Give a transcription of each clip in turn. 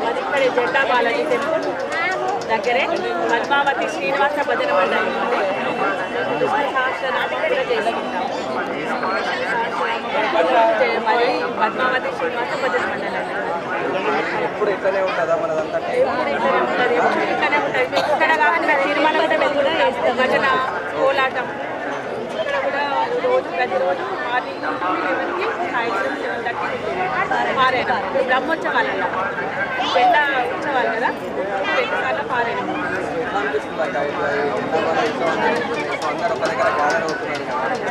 అది ఇక్కడ జెండా బాలాజీ టెంపుల్ దగ్గరే పద్మావతి శ్రీనివాస భజన మండలి ఇక్కడ చేసుకుంటాం. మరి పద్మావతి శ్రీనివాస భజన మండలి ఇప్పుడు ఇట్లనే ఉంటుందా మనదంతా? ఇక్కడనే ఉంటుంది. ఇక్కడ కాకుండా తిరుమల కూడా మేము కూడా చేస్తాం భజన కోలాటం. ఇక్కడ కూడా రోజు ప్రతిరోజు మార్నింగ్ 11కి సాయంత్రం 7:30 పారాయణం. బ్రహ్మోత్సవాలు జెండా ఉత్సవాలు కదా, 2 సార్లు పారాయణం.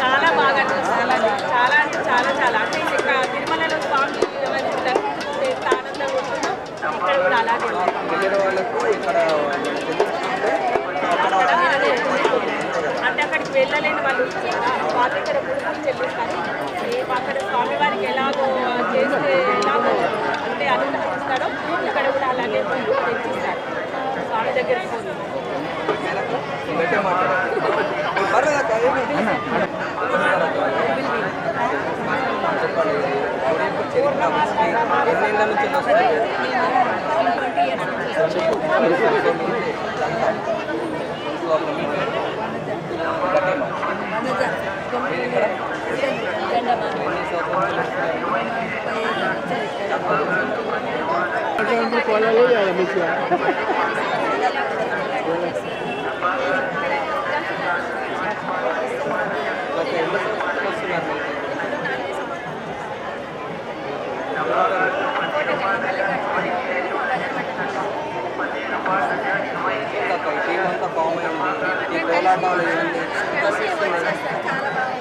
చాలా బాగా అనిపిస్తుంది. చాలా అంటే చాలా చాలా అంటే ఇక్కడ తిరుమలలో స్వామి ఆనందంగా ఉంటుందో ఇక్కడ కూడా అలాగే అంటే అక్కడికి వెళ్ళలేని వాళ్ళు వాళ్ళ దగ్గర గురువులు చెల్లిస్తారు. అక్కడ స్వామివారికి ఎలాగో చేస్తే ఎలాగో అంటే అనుగ్రహిస్తారో ఇక్కడ కూడా అలాగే తెచ్చిస్తారు స్వామి దగ్గరికి.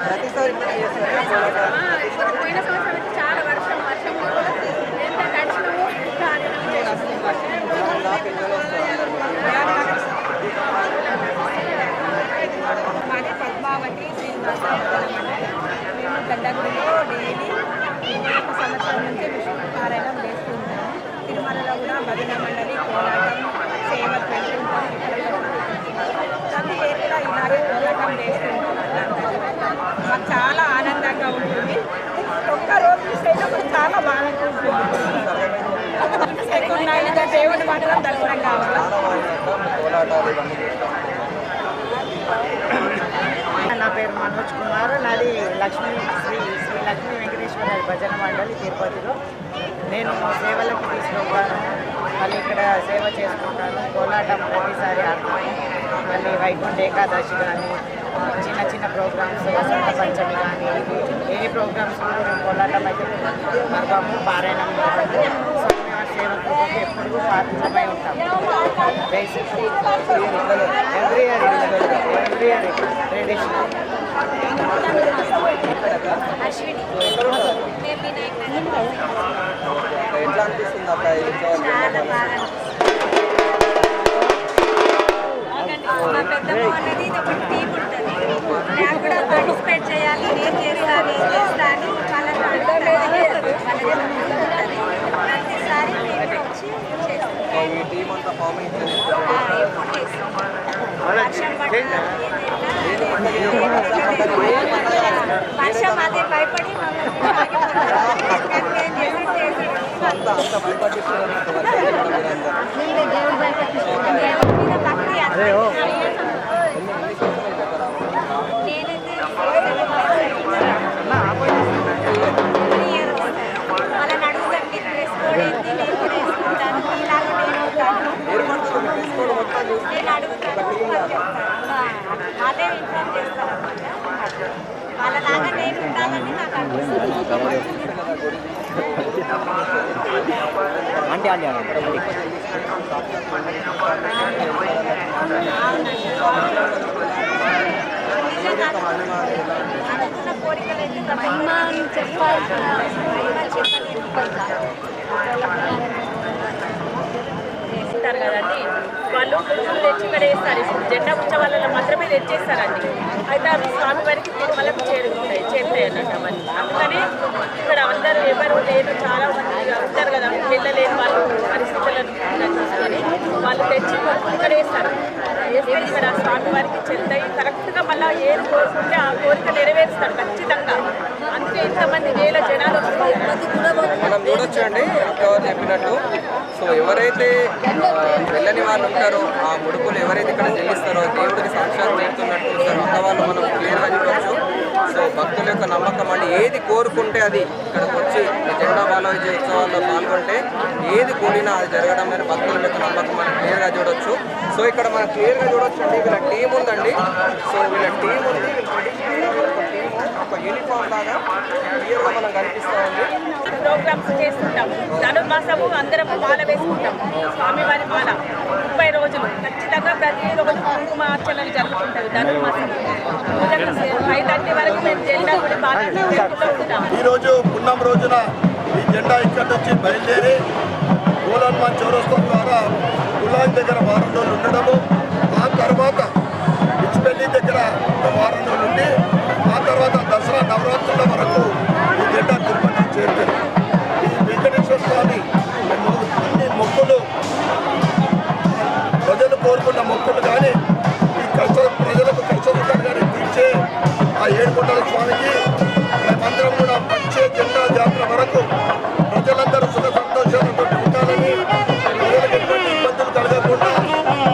ప్రతిసారి పోయిన సంవత్సరం చాలా వర్షం ఎంత తడిచినాము. మాది పద్మావతి శ్రీనివాస మేము గడ్డగుడిలో డైలీ 1 సంవత్సరం నుంచి విష్ణు పారాయణం చేస్తూ ఉంటాము. తిరుమలలో కూడా భజన మండలి కోలాటం సేవకు వెళ్తుంటాం. ప్రతి ఏరియా ఇలాగే కోలాటం చేస్తూ ఉంటాం. మాకు చాలా ఆనందంగా ఉంటుంది. ఒక్కరోజు మిస్ అయితే మాకు చాలా బాగా ఉంటుంది. సెకండ్ దేవుడి మాత్రం దర్శనం కావాలి. నా పేరు మనోజ్ కుమార్. నాది శ్రీ లక్ష్మీ వెంకటేశ్వర భజన మండలి తిరుపతిలో. నేను సేవలకు తీసుకుంటాను, మళ్ళీ ఇక్కడ సేవ చేసుకుంటాను. కోలాటం ప్రతిసారి ఆడతాను. మళ్ళీ వైకుంఠ ఏకాదశి కానీ చిన్న చిన్న ప్రోగ్రామ్స్, వసంత పంచమి కానీ ఏ ప్రోగ్రామ్స్ మేము కోలాటం అయితే మర్గము పారాయణం స్వామివారి సేవకు ఎప్పుడు పాత్రమై ఉంటాం. Every year traditional. ఎట్లా అనిపిస్తుంది అక్క? మా పెద్దమ్మ అనేది ఇది ఒక టీం ఉంటుంది. నాకు కూడా పార్టిసిపేట్ చేయాలి, నేను చేస్తాను అని వాళ్ళకి ఉంటుంది. ప్రతిసారి మేము వచ్చి చేస్తాం. ఈ టీం అంతా ఫామ్ అయితే ఎప్పుడు చేస్తాం. వర్షం పడినా వర్షం అదే భయపడి అంతా భయపడిస్తున్నారు. వాళ్ళని అడుగుదండి డ్రెస్ కోడ్ ఏంటి, నేను కూడా వేసుకుంటాను, ఇలాగ నేను అవుతాను, నేను అడుగుతాను, వాళ్ళే ఇన్ఫార్మ్ చేస్తారు అన్నమాట. వాళ్ళలాగా నేను ఉండాలని నాకు అనిపిస్తుంది. అనుకున్న కోరికలు అయితే చెప్పాల్సిన చేస్తారు కదండి. వాళ్ళు పురుగులు తెచ్చి ఇక్కడ వేస్తారు. ఇప్పుడు జెండా ఉత్సవాలలో మాత్రమే తెచ్చేస్తారండి. అయితే అవి స్వామివారికి తిరుమలకు చేరుతాయి అన్నట్టు అవన్నీ. అందుకని ఇక్కడ అందరూ ఎవరు లేదు, చాలా మంది ఉంటారు కదా, వెళ్ళలేని వాళ్ళు పరిస్థితులను చూసుకొని వాళ్ళు తెచ్చి ఇక్కడ వేస్తారు. వేస్తే ఇక్కడ స్వామివారికి చెందాయి కరెక్ట్గా. మళ్ళీ ఏది కోరుకుంటే ఆ కోరిక నెరవేరుస్తారు ఖచ్చితంగా. అందుకే ఇంతమంది వేల జనాలు మనం చూడొచ్చు అండి అక్కవారు చెప్పినట్టు. సో ఎవరైతే వెళ్ళని వాళ్ళు ఉంటారో ఆ ముడుపులు ఎవరైతే ఇక్కడ చెల్లిస్తారో దేవుడికి సాక్షాత్ చేరుతున్నట్టు ఉంటారో అక్క వాళ్ళు మనం క్లియర్గా చూడవచ్చు. సో భక్తుల యొక్క నమ్మకం అండి, ఏది కోరుకుంటే అది ఇక్కడికి వచ్చి ఈ జెండా బాలాజీ ఉత్సవాల్లో పాల్గొంటే ఏది కోరినా అది జరగడం అనేది భక్తుల యొక్క నమ్మకం మనం క్లియర్గా చూడొచ్చు. సో ఇక్కడ మనం క్లియర్గా చూడొచ్చు అండి, వీళ్ళ టీం ఉందండి. సో వీళ్ళ టీం ఉంది, ఒక యూనిఫామ్ లాగా క్లియర్గా మనం కనిపిస్తూ ఉంది. ప్రోగ్రామ్స్ చేస్తుంటాం. ధనుర్మాసము అందరం మాల వేసుకుంటాం, స్వామివారి మాల 30 రోజులు ఖచ్చితంగా ప్రతిరోజు కుంకుమార్చనలు జరుగుతుంటాయి. ధనుర్మాసం 5:30 వరకు మేము జెండా గుడి బాగా ఉంటాం. ఈరోజు పున్నం రోజున ఈ జెండా ఇక్కడి నుంచి బయలుదేరి గోలన్మాన్ చౌరస్తా ద్వారా గులాం దగ్గర వారం రోజులు ఉండడము, ఆ తర్వాత ఇచ్చిపెల్లి దగ్గర వారం రోజులు ఉండి ఆ తర్వాత దసరా నవరాత్రుల వరకు ఈ జెండా తిరుపతి చేరుతుంది. ఈ వెంకటేశ్వర స్వామి అన్ని మొక్కులు ప్రజలు కోరుకున్న మొక్కులు కానీ ఈ ప్రజలకు కష్టసుఖాలు కానీ తీర్చే ఆ ఏడుకొండల స్వామికి మేమందరం కూడా వచ్చే జెండా జాతర వరకు ప్రజలందరూ సుఖ సంతోషాలతో ఉండాలని, ప్రజలకు ఎటువంటి ఇబ్బందులు కలగకుండా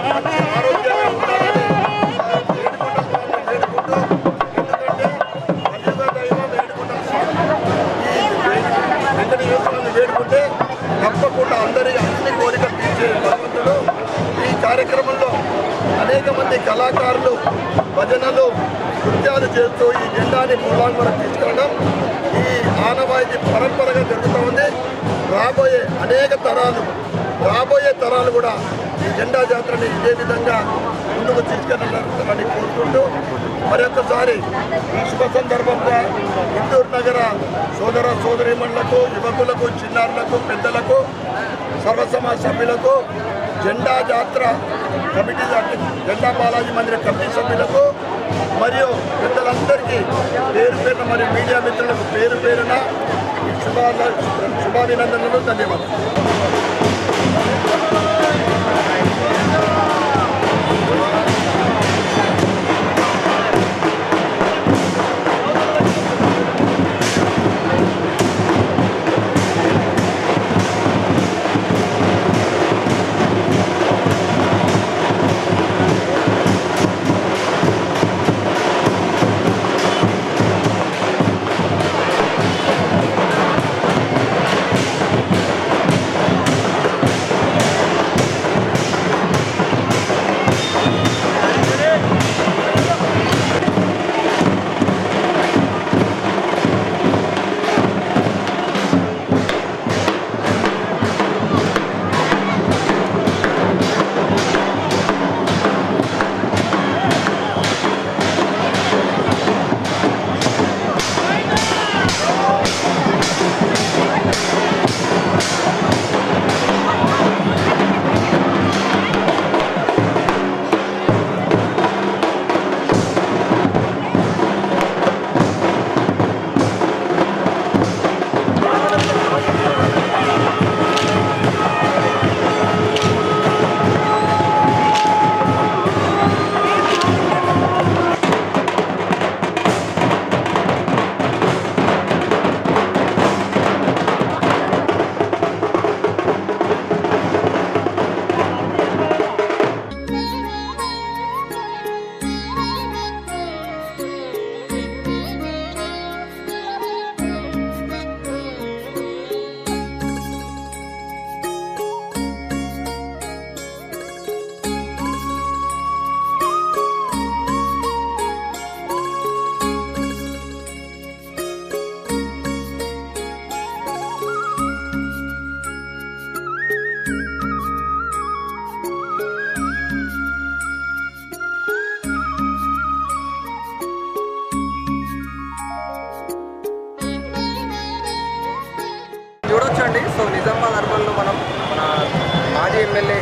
మంచి ఆరోగ్యంగా ఉండాలని ఏడుకొండల స్వామిని వేడుకుంటూ, ఎందుకంటే కలియుగ దైవం ఏడుకొండల స్వామి. ఈ వెంకటేశ్వర స్వామిని వేడుకుంటే తప్పకుండా అన్ని కోరికలు తీర్చే భగవంతుడు. ఈ కార్యక్రమంలో అనేక మంది కళాకారులు భజనలు నృత్యాలు చేస్తూ ఈ జెండాని మూలాంగ్ వరకు తీసుకెళ్ళడం ఈ ఆనవాయితీ పరంపరగా జరుగుతూ ఉంది. రాబోయే తరాలు కూడా ఈ జెండా జాతరని ఇదే విధంగా ముందుకు తీసుకెళ్ళాలని కోరుకుంటూ మరొకసారి ఈ శుభ సందర్భంగా ఇందూరు నగర సోదర సోదరీమణులకు, యువకులకు, చిన్నారులకు, పెద్దలకు, సర్వసమాజ సభ్యులకు, జెండా జాతర కమిటీ, జెండా బాలాజీ మందిర కమిటీ సభ్యులకు మరియు పెద్దలందరికీ పేరు పేరున మరియు మీడియా మిత్రులకు పేరు పేరున శుభాభినందనలు, ధన్యవాదాలు. చూడొచ్చండి. సో నిజామాబాద్ అర్బన్లో మన మాజీ ఎమ్మెల్యే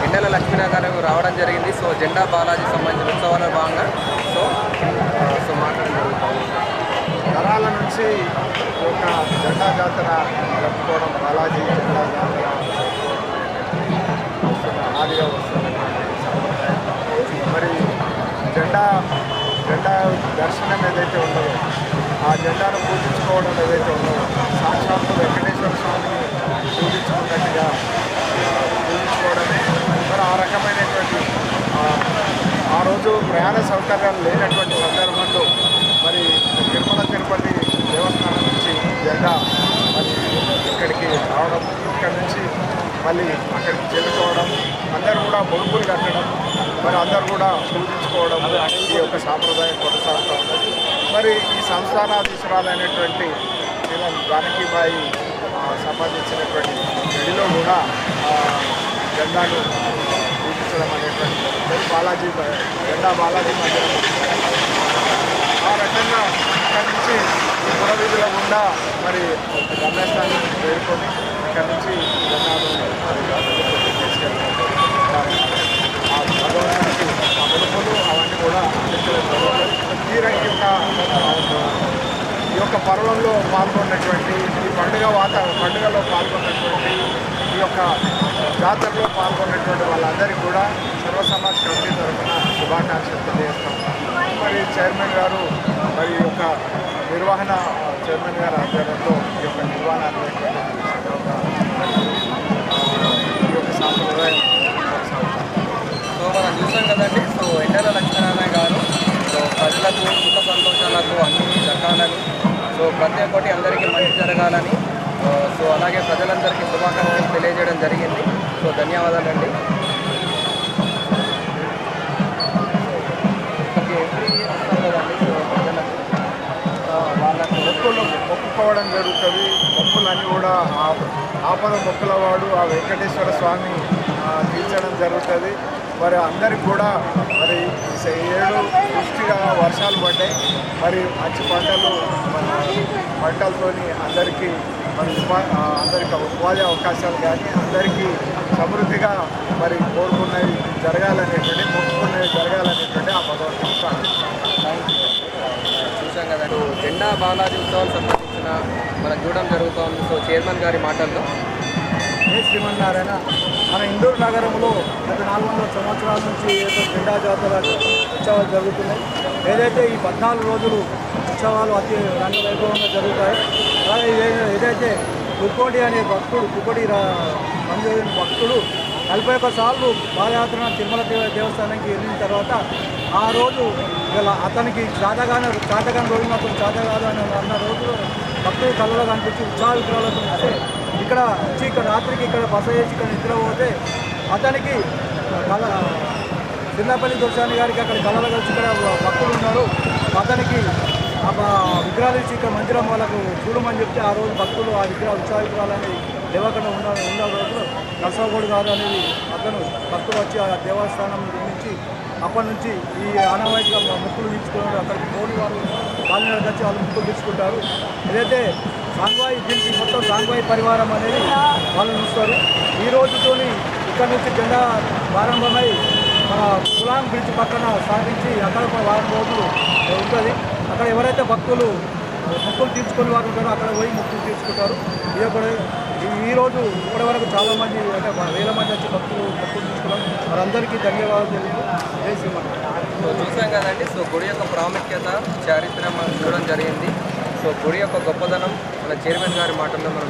ఎండల లక్ష్మీనారాయణ గారు రావడం జరిగింది. సో జెండా బాలాజీ సంబంధించిన ఉత్సవాల భాగంగా సో మాట్లాడుతున్నారు. తరాల నుంచి ఒక జెండా జాతర జరుపుకోవడం, బాలాజీ జెండా జాతర ఆదిగా వస్తున్నటువంటి సంప్రదాయం. మరి జెండా దర్శనం ఏదైతే ఉండదో ఆ జెండాను పూజించుకోవడం ఏదైతే ఉందో సాక్షాత్తు వెంకటేశ్వర స్వామిని పూజించుకున్నట్టుగా పూజించుకోవడమే. మరి ఆ రకమైనటువంటి ఆ రోజు ప్రయాణ సౌకర్యాలు లేనటువంటి సందర్భంలో మరి తిరుపతి దేవస్థానం నుంచి జెండా మరి ఇక్కడికి రావడం, ఇక్కడి నుంచి మళ్ళీ అక్కడికి చేరుకోవడం, అందరూ కూడా ముడుపులు కట్టడం, మరి అందరూ కూడా పూజించుకోవడం ఈ యొక్క సాంప్రదాయం కొనసాగుతూ ఉన్నది. మరి ఈ సంస్థానాధీశురాలైనటువంటి జానకిబాయి సంబంధించినటువంటి గడిలో కూడా జెండాను పూజించడం అనేటువంటి జెండా బాలాజీ మందిరం. ఆ రకంగా ఇక్కడి నుంచి ఈ పురవీధుల గుండా మరి గమ్యస్థానం చేరుకొని ఇక్కడి నుంచి జెండాను తీసుకెళ్తారు. ఆ భగవంతునికి ఆ ముడుపులు అవన్నీ కూడా అందించడం జరుగుతుంది. ఈ యొక్క పర్వంలో పాల్గొన్నటువంటి ఈ పండుగలో పాల్గొన్నటువంటి ఈ యొక్క జాతరలో పాల్గొన్నటువంటి వాళ్ళందరికీ కూడా సర్వ సమాజ్ కమిటీ తరఫున శుభాకాంక్షలు తెలియజేస్తాం. మరి చైర్మన్ గారు మరి ఈ యొక్క నిర్వహణ చైర్మన్ గారు ఆధ్వర్యంలో ఈ యొక్క నిర్వహణ ఈ యొక్క సాంప్రదాయం కొనసాగుతాం. సో మనం చూసాం కదండి. సో ఎన్నేల లక్ష్మీనారాయణ గారు సో ప్రజలకు సుఖ సంతోషాలకు అన్ని దక్కాలని, సో ప్రతి ఒక్కటి అందరికీ మంచి జరగాలని, సో అలాగే ప్రజలందరికీ శుభాకాంక్షలు తెలియజేయడం జరిగింది. సో ధన్యవాదాలండి. వాళ్ళకు మొక్కుకోవడం జరుగుతుంది. మొక్కులన్నీ కూడా ఆపద మొక్కులవాడు ఆ వెంకటేశ్వర స్వామి తీర్చడం జరుగుతుంది. మరి అందరికి కూడా మరి 7 పుష్టిగా వర్షాలు పడ్డాయి. మరి మంచి పంటలతోని అందరికీ మరి అందరికీ ఉపాధి అవకాశాలు కానీ అందరికీ సమృద్ధిగా మరి కోరుకున్నవి జరగాలనేటువంటి మొక్కుకున్నవి జరగాలనేటువంటి ఆ భగవంతుని చూసాం కదండి. జెండా బాలాజీ ఉత్సవాలకు సంబంధించిన మనం చూడడం జరుగుతోంది. సో చైర్మన్ గారి మాటల్లో శ్రీమన్నారాయణ మన ఇందూరు నగరంలో గత 400 సంవత్సరాల నుంచి జెండా జాతర ఉత్సవాలు జరుగుతున్నాయి. ఏదైతే ఈ 14 రోజులు ఉత్సవాలు అతి రంగవైభవంగా జరుగుతాయి. అలాగే ఏదైతే కుక్కోటి అనే భక్తుడు భక్తుడు 41 సార్లు పాదయాత్ర తిరుమల దేవస్థానానికి వెళ్ళిన తర్వాత ఆ రోజు అతనికి చాతగాని రోజు మాత్రం చాత కాదు అని అన్న రోజులు భక్తులు కళ్ళలో కనిపించి ఉత్సాహ విగ్రహాలతో వస్తే ఇక్కడ వచ్చి ఇక్కడ రాత్రికి ఇక్కడ బస చేసి ఇక్కడ నిద్రపోతే అతనికి చిన్నపల్లి దొర్శాని గారికి అక్కడ కళ్ళలో కలిసి ఇక్కడ భక్తులు ఉన్నారు, అతనికి విగ్రహాలు ఇచ్చి ఇక్కడ మందిరం వాళ్ళకు చూడమని చెప్తే ఆ రోజు భక్తులు ఆ ఉత్సాహ విగ్రహాలని లేవకుండా ఉన్న రోజులు నర్సగోడు గారు అనేది అతను భక్తులు వచ్చి ఆ దేవస్థానం నుంచి అప్పటి నుంచి ఈ ఆనవాయితీగా మొక్కులు తీర్చుకున్నారు. అక్కడికి పోని వారు కాలనీలకు వచ్చి వాళ్ళు మొక్కులు తీసుకుంటారు. ఏదైతే సాంగ్వాయి దీనికి మొత్తం సాంగ్వాయి పరివారం అనేది వాళ్ళు చూస్తారు. ఈ రోజుతోని ఇక్కడ నుంచి జెండా ప్రారంభమై మన కులాం బ్రిడ్జ్ పక్కన సాగించి అక్కడ ఒక వారం రోజులు ఉంటుంది. అక్కడ ఎవరైతే భక్తులు మొక్కులు తీర్చుకునే వారు ఉంటారో అక్కడ పోయి మొక్కులు తీర్చుకుంటారు. ఇది కూడా ఈరోజు ఇప్పటి వరకు చాలామంది అంటే వేల మంది వచ్చి భక్తులు మొక్కులు తీసుకున్నారు. వారందరికీ ధన్యవాదాలు తెలియజేస్తున్నాను. చూసాం కదండి. సో గుడి యొక్క ప్రాముఖ్యత చారిత్ర మనం చూడడం జరిగింది. సో గుడి యొక్క గొప్పదనం మన చైర్మన్ గారి మాటల్లో మనం